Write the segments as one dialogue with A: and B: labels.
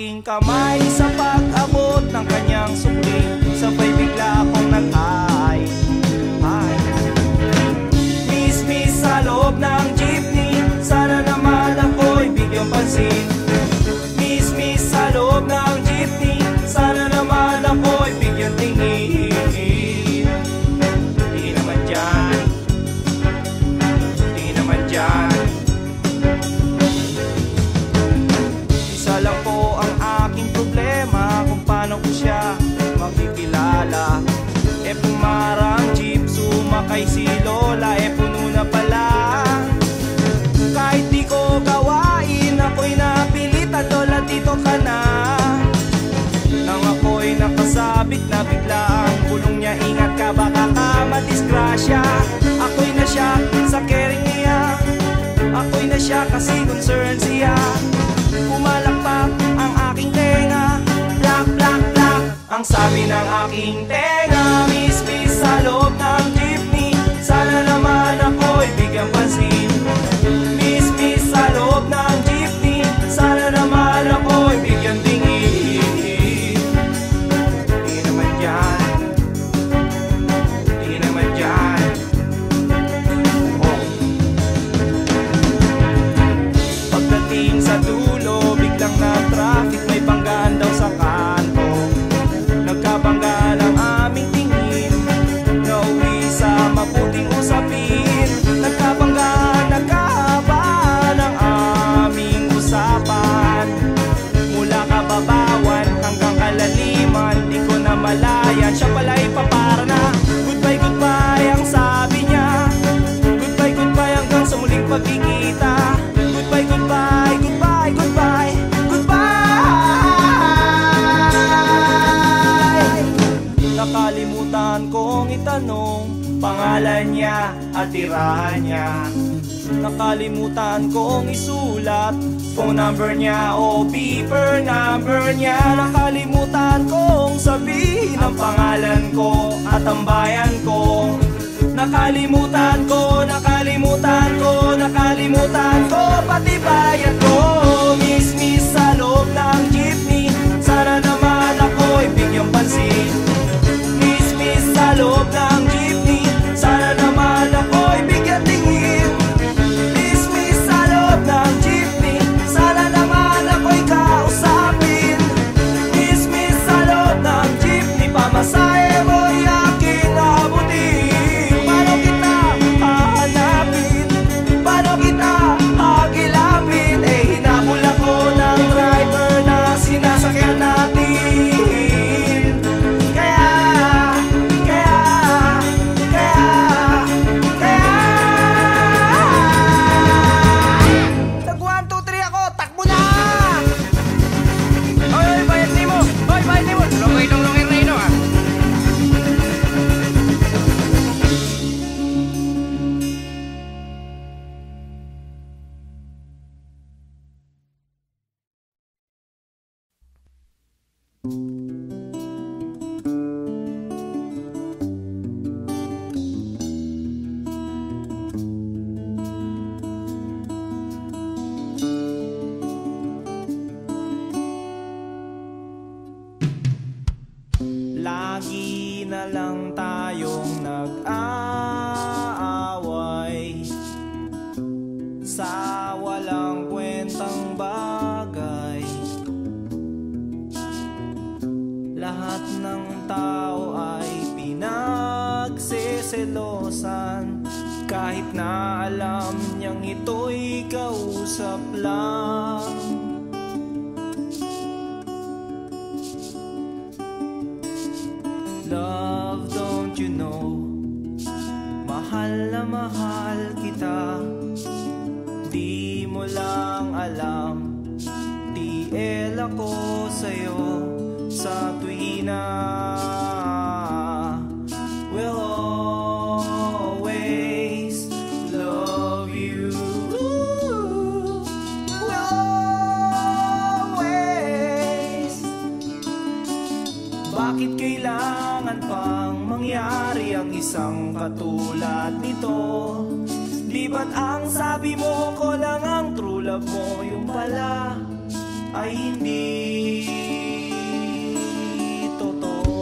A: aking kamay sa pag-abot ng kanyang sukli. Sabay bigla akong nag-ay. Miss sa loob ng jeepney, sana naman ako'y bigyang pansin. Miss sa loob ng jeepney, sana naman ako'y bigyang tingin. Di naman dyan, di naman dyan. Isa lang po ang aking problema, kung paano ko siya makikilala. Pumarang jeep, sumakay si Lola, puno na pala. Kahit di ko gawain, ako'y napilitan, Lola dito ka na. Nang ako'y nakasabit na bigla ang bulong niya, ingat ka baka ka madisgrasya. Ako'y na siya sa caring niya, ako'y na siya kasi concern siya. Pumalakpak ang aking tenga, plak plak plak ang sabi ng aking tenga. Miss sa loob ng jeepney, sana naman ako'y bigyang pansin. Miss sa loob ng jeepney, sana naman ako'y bigyang tingin. Di naman dyan, di naman dyan. Pagdating sa dulo, biglang na traffic, may banggaan daw sa kanto. Nagkabangga ng aming tingin, nauwi sa mabuting usapin. Nagkabangga, nagkahaba ng aming usapan. Mula kababawan hanggang kalaliman, di ko na malayan. Siya pala'y papara na, goodbye, goodbye ang sabi niya. Goodbye, goodbye hanggang sa muling pagkikita. Goodbye, goodbye, goodbye, goodbye, goodbye. Nakalimutan kong itanong pangalan niya at tirahan niya. Nakalimutan kong isulat phone number niya o beeper number niya. Nakalimutan kong sabihin ang pangalan ko at ang bayan ko. Nakalimutan ko, nakalimutan ko, nakalimutan ko pati bayan ko. Miss sa loob ng jeepney, sana naman ako'y bigyang pansin. Miss sa loob ng jeepney, sana naman ako'y bigyan tingin. Miss sa loob ng jeepney, sana naman ako'y kausapin. Miss sa loob ng jeepney, pamasahe mo'y aking abutin. Paano kita hahanapin? Paano kita hagilapin? Hinabol ako ng driver na sinasakyan natin. Lagi na lang tayong nag-aaway sa walang kwentang bagay. Lahat ng tao ay pinagseselosan, kahit na alam niyang ito'y kausap lang. Love, don't you know, mahal na mahal kita. Di mo lang alam, TL ako sa'yo sa tuwina. We'll always love you. We'll always. Bakit kailangan pang mangyari ang isang katulad nito? Di ba't ang sabi mo ko lang ang true love mo yung pala? ay hindi totoo.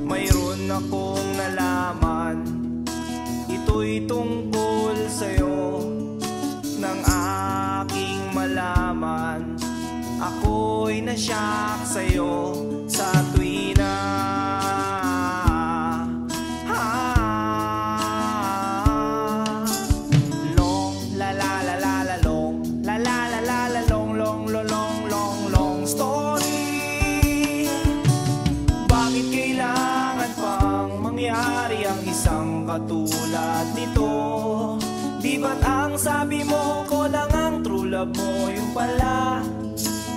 A: Mayroon akong nalaman, ito'y tungkol sa'yo. Nang aking malaman, ako'y nasyak sa'yo sa tuwi na long la la la la la long la la la la la long long long long long long story. Bakit kailangan pang mangyari ang isang katulad nito? Di ba't ang sabi mo ko lang ang true love mo, yung pala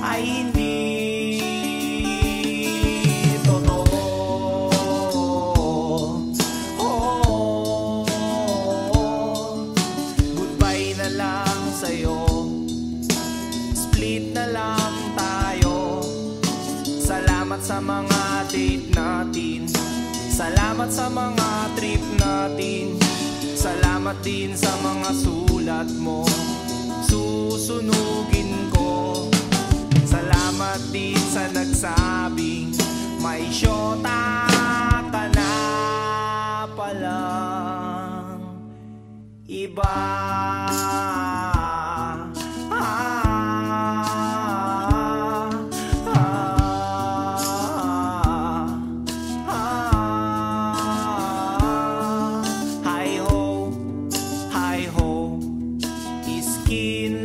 A: ay hindi totoo. Goodbye na lang sa'yo, split na lang tayo. Salamat sa mga date natin, salamat sa mga trip natin, salamat din sa mga sulat mo, susunugin ko. Salamat din sa nagsabing may syota ka na palang iba.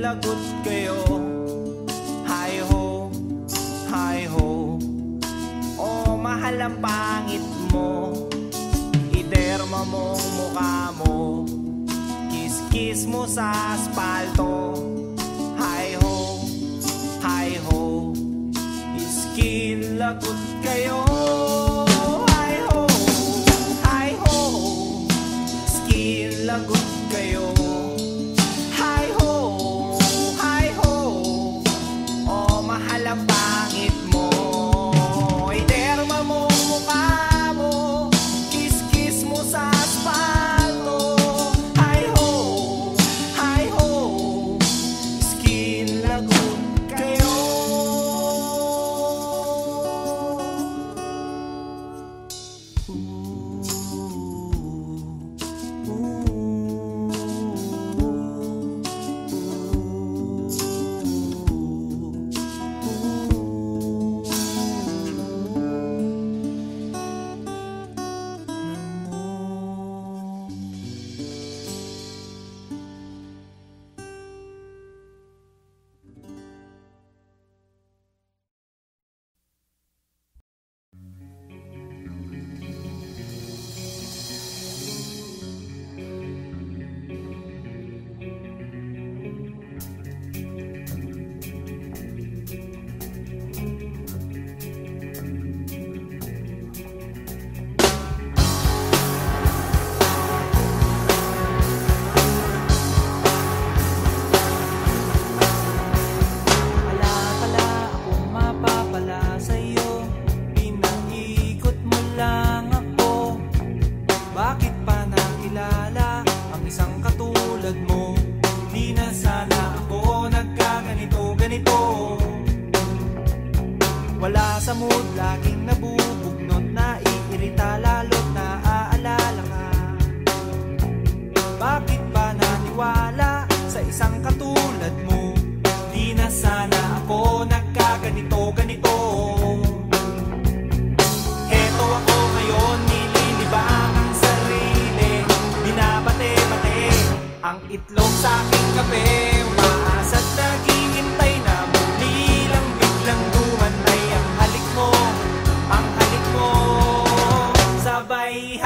A: Lagot kayo, hi ho, hi ho. Oh, mahal ang pangit mo, iderma mong mukha mo, kiss-kiss mo sa aspalto. Hi ho, skin lagot kayo. Hi ho, skin lagot kayo. Ang pangit mo, iderma mo mukha mo, kiss-kiss mo sa aspalto. Hi ho, skin lagot kayo. Wala sa mood, laging nabubugnot, naiirita, lalo't naaalala ka. Bakit ba naniwala sa isang katulad mo? Di na sana ako nagkaganito-ganito. Heto ako ngayon, nililibang ang sarili, binabate-bate ang itlog sa aking kape. Umaasa't naghihintay na muli lang biglang dumantay ang halik mo, sabay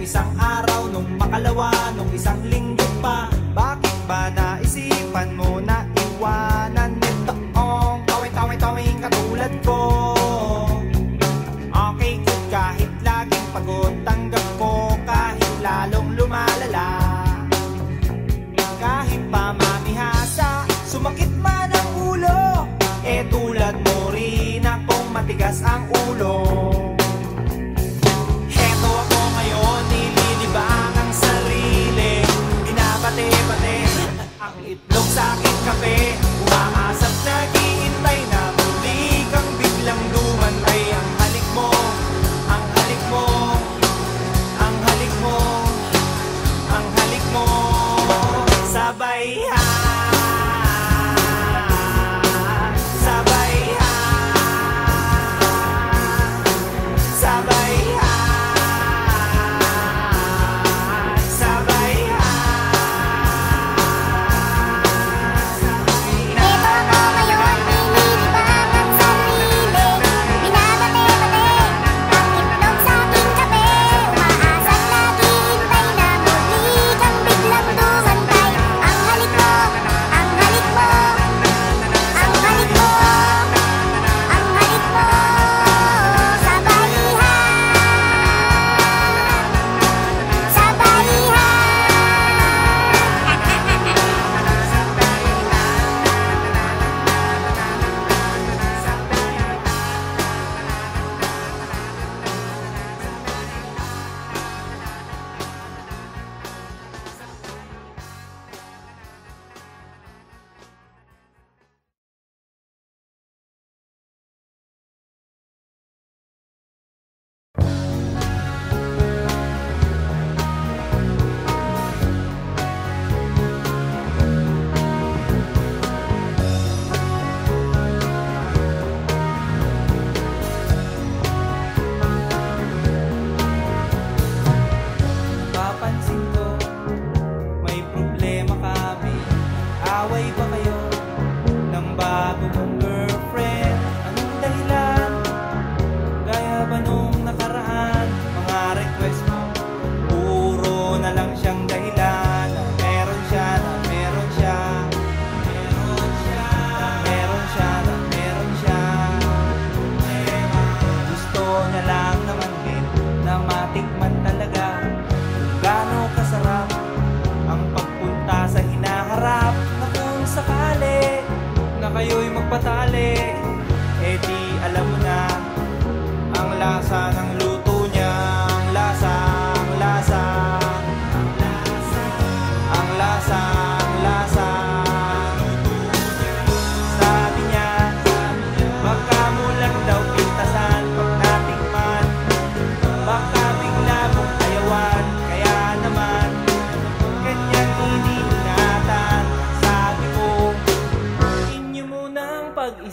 A: isang araw, nung makalawa, nung isang linggo pa. Bakit ba naisipan mo na iwanan nitoong tawing katulad ko?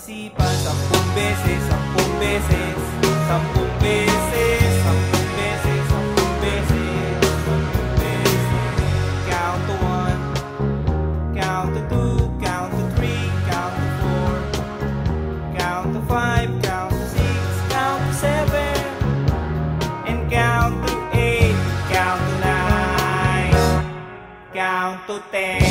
A: pag-isipan. 10 beses, 10 beses, 10 beses, 10 beses, 10 beses, 10 beses. Count to 1, count to 2, count to 3, count to 4, count to 5, count to 6, count to 7, and count to 8, count to 9, count to 10.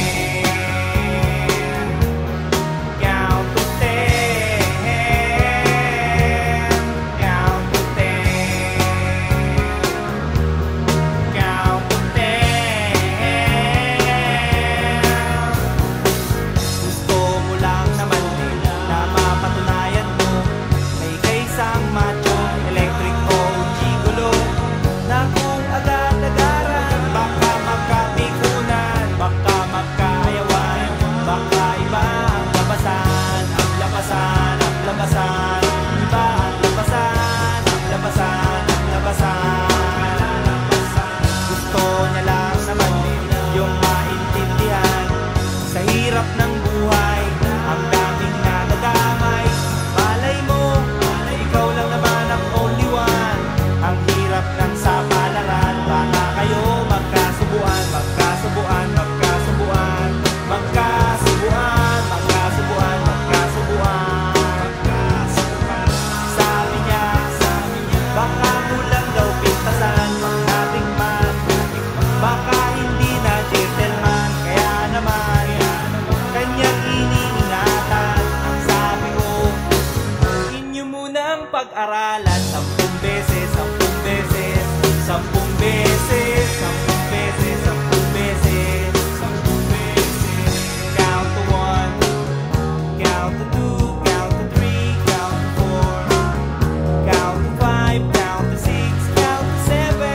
A: Pag-aralan 10 beses, 10 beses, 10 beses, 10 beses, 10 beses, 10 beses. Count to 1, count to 2, count to 3, count to 4, count to 5, count to 6, count to 7,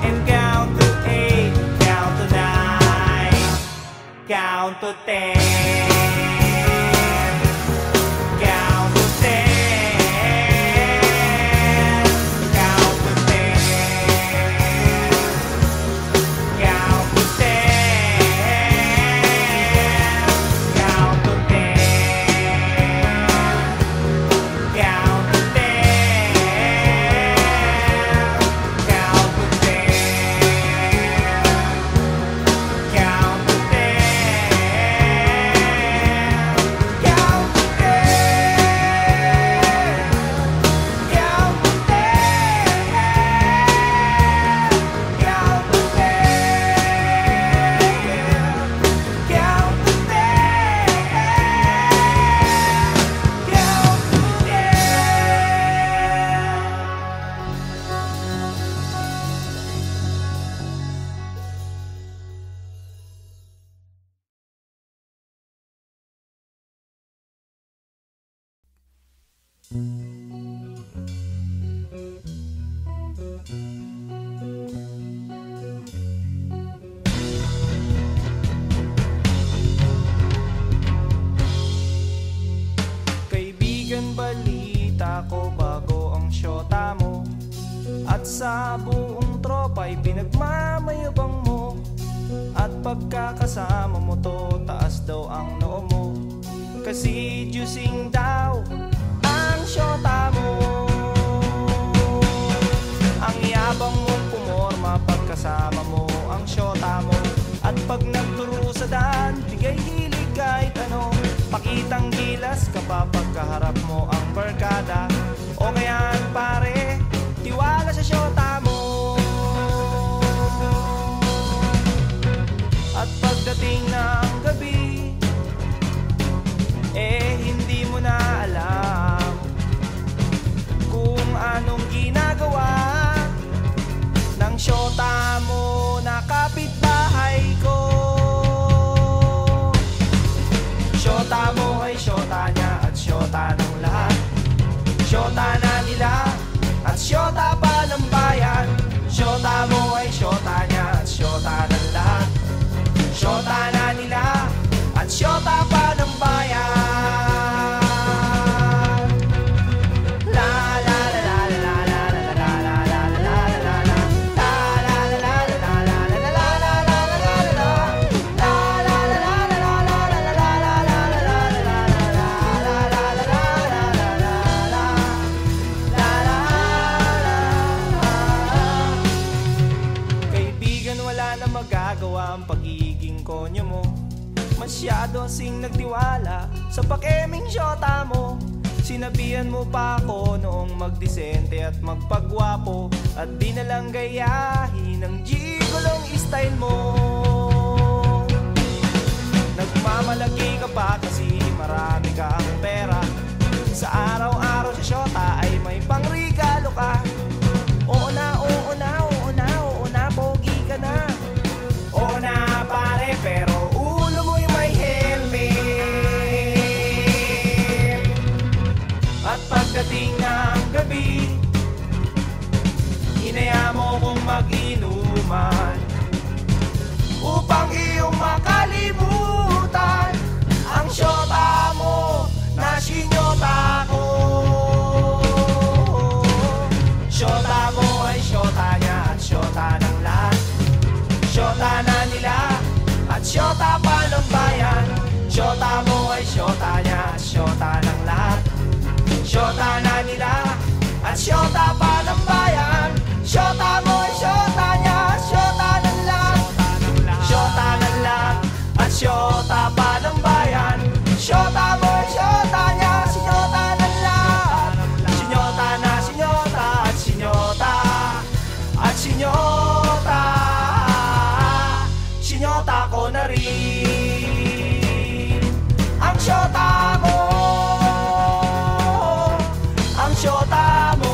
A: and count to 8, count to 9, count to 10. Kaibigan, balita ko bago ang syota mo, at sa buong tropa'y pinagmamayabang mo, at pagkakasama mo to, taas daw ang noo mo, kasi juicing daw ang syota mo. Ang yabang mong pumorma pagkasama mo ang syota mo, at pag nagturo sa daan, bigay hilig kahit ano, pakitang gilas kapag kaharap mo ang barkada, o kaya't pare, tiwala sa syota mo. At pagdating ng gabi, hindi mo na alam kung anong ginagawa ng syota mo na kapitbahay ko. Syota mo ay syota niya at syota ng lahat, syota na nila at syota pa ng bayan. Syota mo ay syota niya at syota ng lahat, syota na nila at syota pa ng bayan. na magagawa ang pagiging konyo mo. Masyado sing nagtiwala sa pakeming syota mo. Sinabihan mo pa ako noong magdisente at magpagwapo, at di na lang gayahin ang gigolong style mo. Nagmamalaki ka pa kasi marami kang pera. Sa araw-araw sa syota ay may pangregalo ka. Oo na, oo na, oo na, oo na, pogi ka na. Oo na pare, pero ulo mo'y may helmet. At pagdating ng gabi, hinaya mo kong mag-inuman upang iyong makalimutan ang syota mo na sinyota ko. Syota mo ay syota niya at syota ng lahat. Syota na nila at syota pa ng bayan. Syota mo ay syota niya at syota ng lahat. Syota na nila at syota pa ng bayan. Syota mo ay syota niya at syota ng lahat. Syota ng lahat at syota pa ng bayan. Syota mo ay syota niya, sinyota ng lahat. Sinyota na sinyota at sinyota at sinyota. Sinyota ko na rin ang syota mo. Ang syota mo.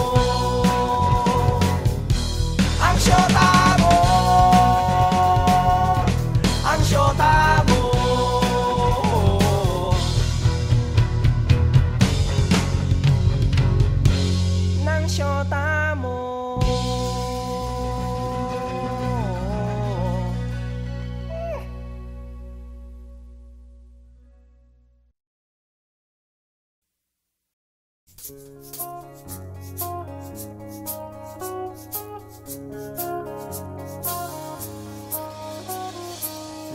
A: Ang syota mo. Ang syota mo. Nang syota mo.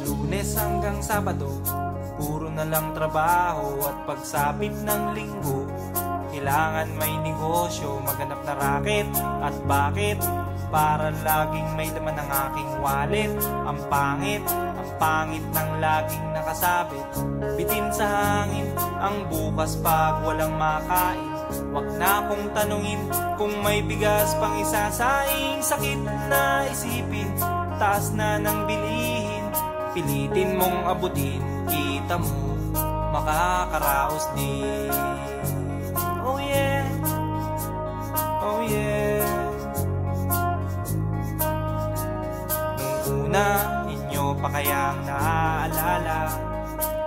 A: Lunes hanggang Sabado, puro na lang trabaho. At pagsapit ng Linggo, kailangan may negosyo, maghanap na raket. At bakit? Para laging may laman ng aking wallet. Ang pangit ng laging nakasabit. Bitin sa hangin ang bukas pag walang makain. Wag na akong tanungin kung may bigas pang isasaing. Sakit na isipin, taas na ng bilihin. Pilitin mong abutin, kita mo makakaraos din. Oh yeah, oh yeah. Nung una, inyo pa kayang naaalala,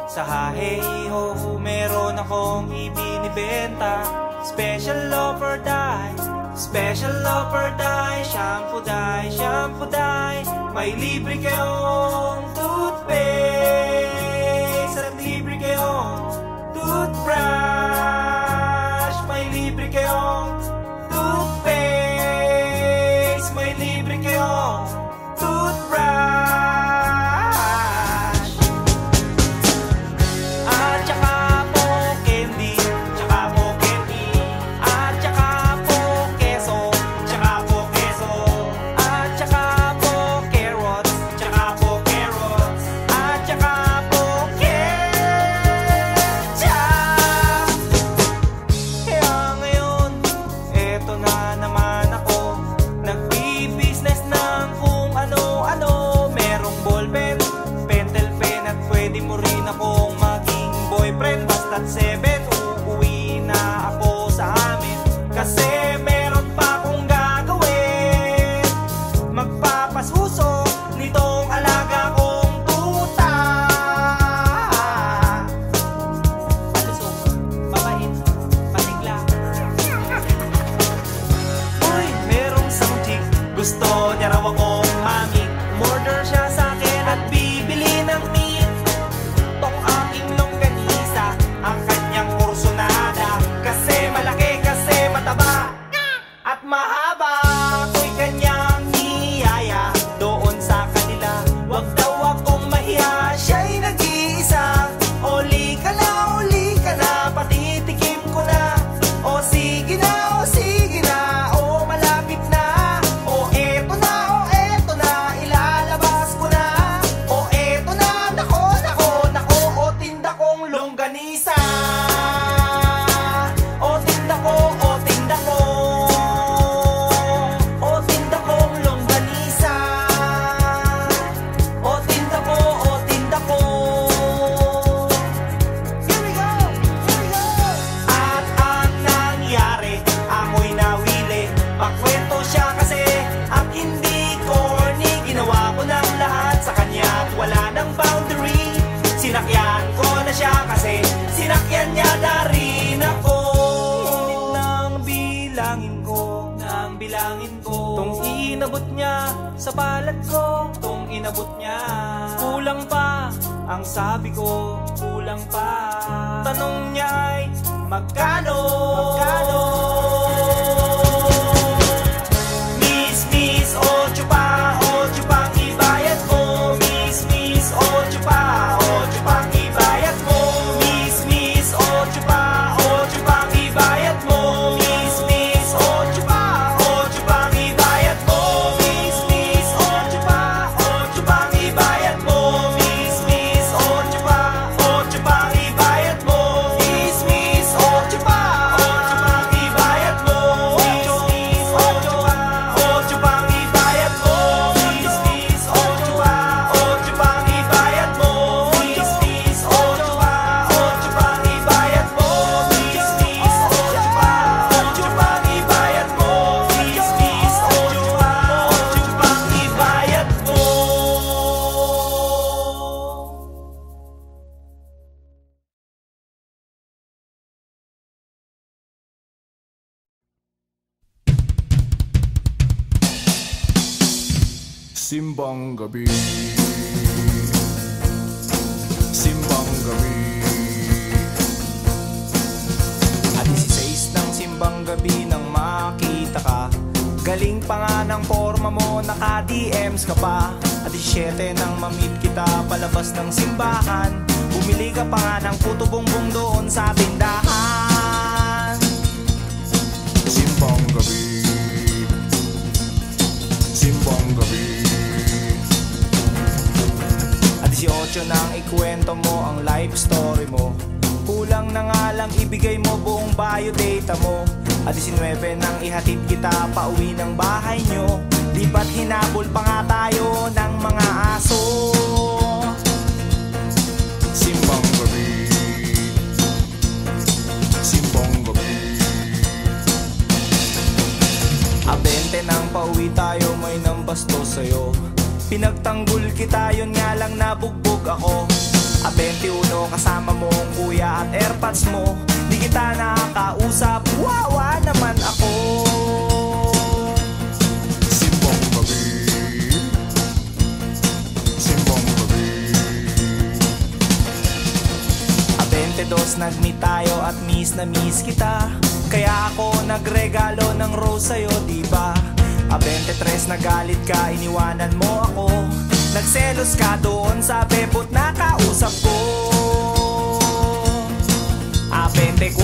A: sa hahe-ho meron akong ibinibenta. Special offer die, special offer die. Shampoo die, shampoo die. May libre kayong toothpaste at libre kayong toothbrush. May libre kayong toothpaste. May libre kayong toothbrush. At saka po candy, tsaka po candy. At saka po keso, tsaka po keso. At saka po carrots, tsaka po carrots. inabot niya. Kulang pa, ang sabi ko, kulang pa. Tanong niya ay, magkano? Magkano? Miss, miss, 8 pa, 8 pang ibayad mo. Miss, miss, 8 pa, 8 pang ibayad mo. Miss, miss, 8 pa, 8 pang ibayad mo. Miss, miss, 8 pa, 8 pang ibayad mo. Miss, miss, 8 pa, 8 pang ibayad mo. Miss, miss, 8 pa, 8 pang ibayad mo. Miss, miss, 8 pa, 8 pang ibayad mo. Miss, miss, 8 pa, 8 pang ibayad mo. Miss, miss, 8 pa, 8 pang ibayad mo. Miss, miss, 8 pa, 8 pang ibayad mo. Miss, miss, 8 pa, 8 pang ibayad mo. Miss, miss, 8 pa, 8 pang ibayad mo.
B: Simbang gabi, simbang gabi.
A: At 16 ng simbang gabi nang makita ka. Galing pa nga ng forma mo, naka-DMs ka pa. At 17 nang mamit kita palabas ng simbahan. Bumili ka pa nga ng puto bongbong doon sa tindahan.
B: Simbang gabi, simbang gabi.
A: At 18 nang ikwento mo ang life story mo. Kulang na nga lang ibigay mo buong biodata mo. At 19 nang ihatid kita pauwi ng bahay nyo. Di ba't hinabol pa nga tayo ng mga aso?
B: Simbang gabi, simbang gabi.
A: A 20 nang pauwi tayo, may nambasto sa'yo. Pinagtanggol kita, yun nga lang nabugbog ako. A 21 kasama mo ang kuya at airpods mo. Di kita nakakausap, wawa naman ako.
B: Simbang gabi, simbang gabi.
A: A 22 nag-meet tayo at miss na miss kita. Kaya ako nagregalo ng rose sa'yo, diba? A 23 nagalit ka, iniwanan mo ako. Nagselos ka doon sa bebot na kausap ko. A 24,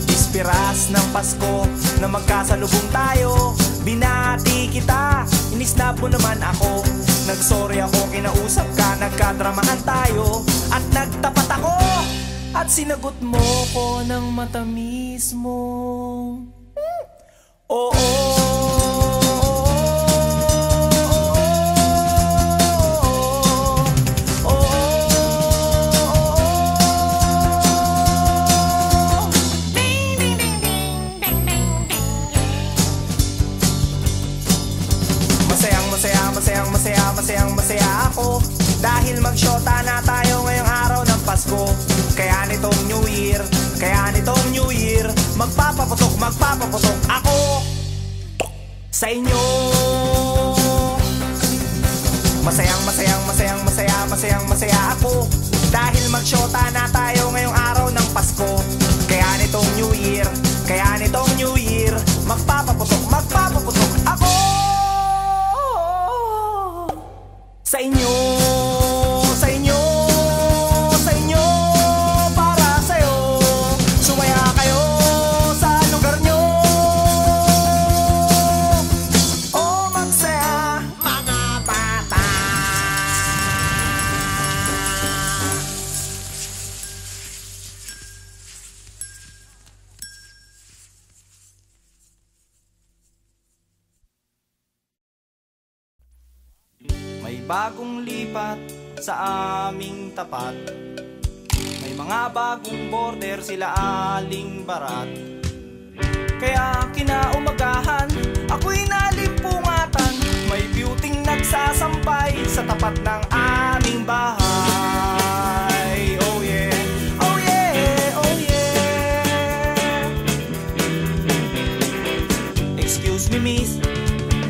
A: ispiras ng Pasko na magkasalubong tayo. Binati kita, inisnap mo naman ako. Nagsorry ako, kinausap ka, nagkadramahan tayo. At nagtapat ako, at sinagot mo ko ng matamis mo. Oo. Masaya ako dahil magsyota na tayo ngayong araw ng Pasko. Kaya nitong New Year, magpapaputok ako sa inyo. Masaya ako dahil magsyota na tayo ngayong araw ng Pasko. Kaya nitong New Year, magpapaputok ako sa inyo, para sa'yo. Sumaya kayo sa lugar nyo. O magsaya, mga bata. May bagong lipat sa aming tapat. May mga bagong border sila aling barat. Kaya kinaumagahan, ako'y nalimpungatan. May beauting nagsasampay sa tapat ng aming bahay. Oh yeah, oh yeah, oh yeah. Excuse me miss,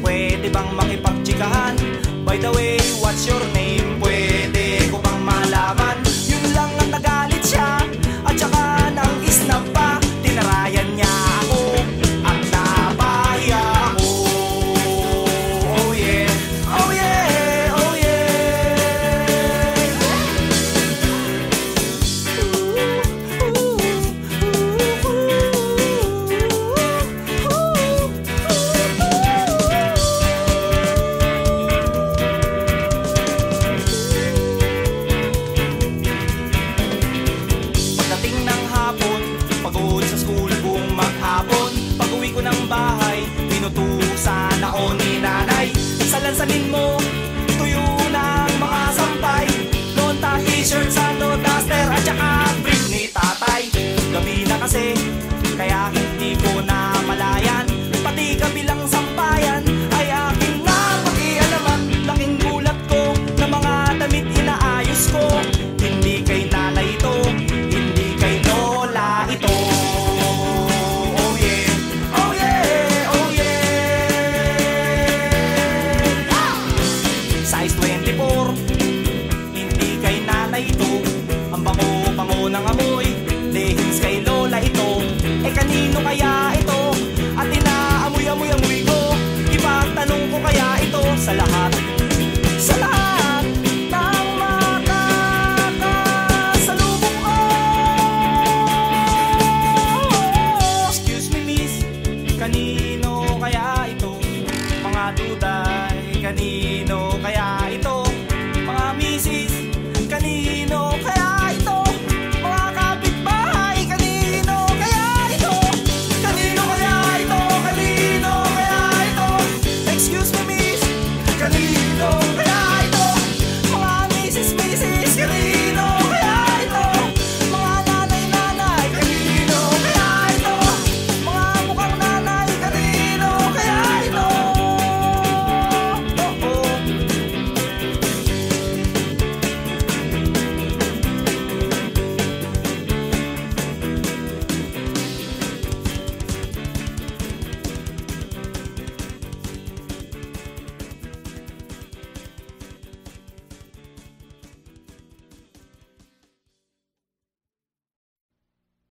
A: pwede bang makipagtsikahan. By the way, what's your name? Pwede ko bang malaman? Yun lang ang nagalit siya, at saka nang isnab pa. Tinarayan niya ako at napahiya ako. Oh yeah, oh yeah, oh Pagdating ng hapon, pagod sa school buong maghapon. Pag-uwi ko ng bahay, pinutusan ako ni nanay. Salansanin mo, tuyo ng mga sampay. Lonta, t-shirt, sando, duster, at saka brief ni tatay. Gabi na kasi, kaya hindi ko na malayan. Pati kabilang sampayan ay aking napakialaman. Laking gulat ko na mga damit inaayos ko. Hindi kay nanay ito, hindi kay lola ito. Oh yeah, oh yeah, oh yeah. Size 24, hindi kay nanay ito. Ang bango-bango ng amoy, leggings kay lola ito. Eh kanino kaya ito? At inaamoy-amoy-amoy ko. Ipagtanong ko kaya ito sa lahat ng makakasalubong ko. Excuse me miss, kanino kaya ito? Mga duday, kanino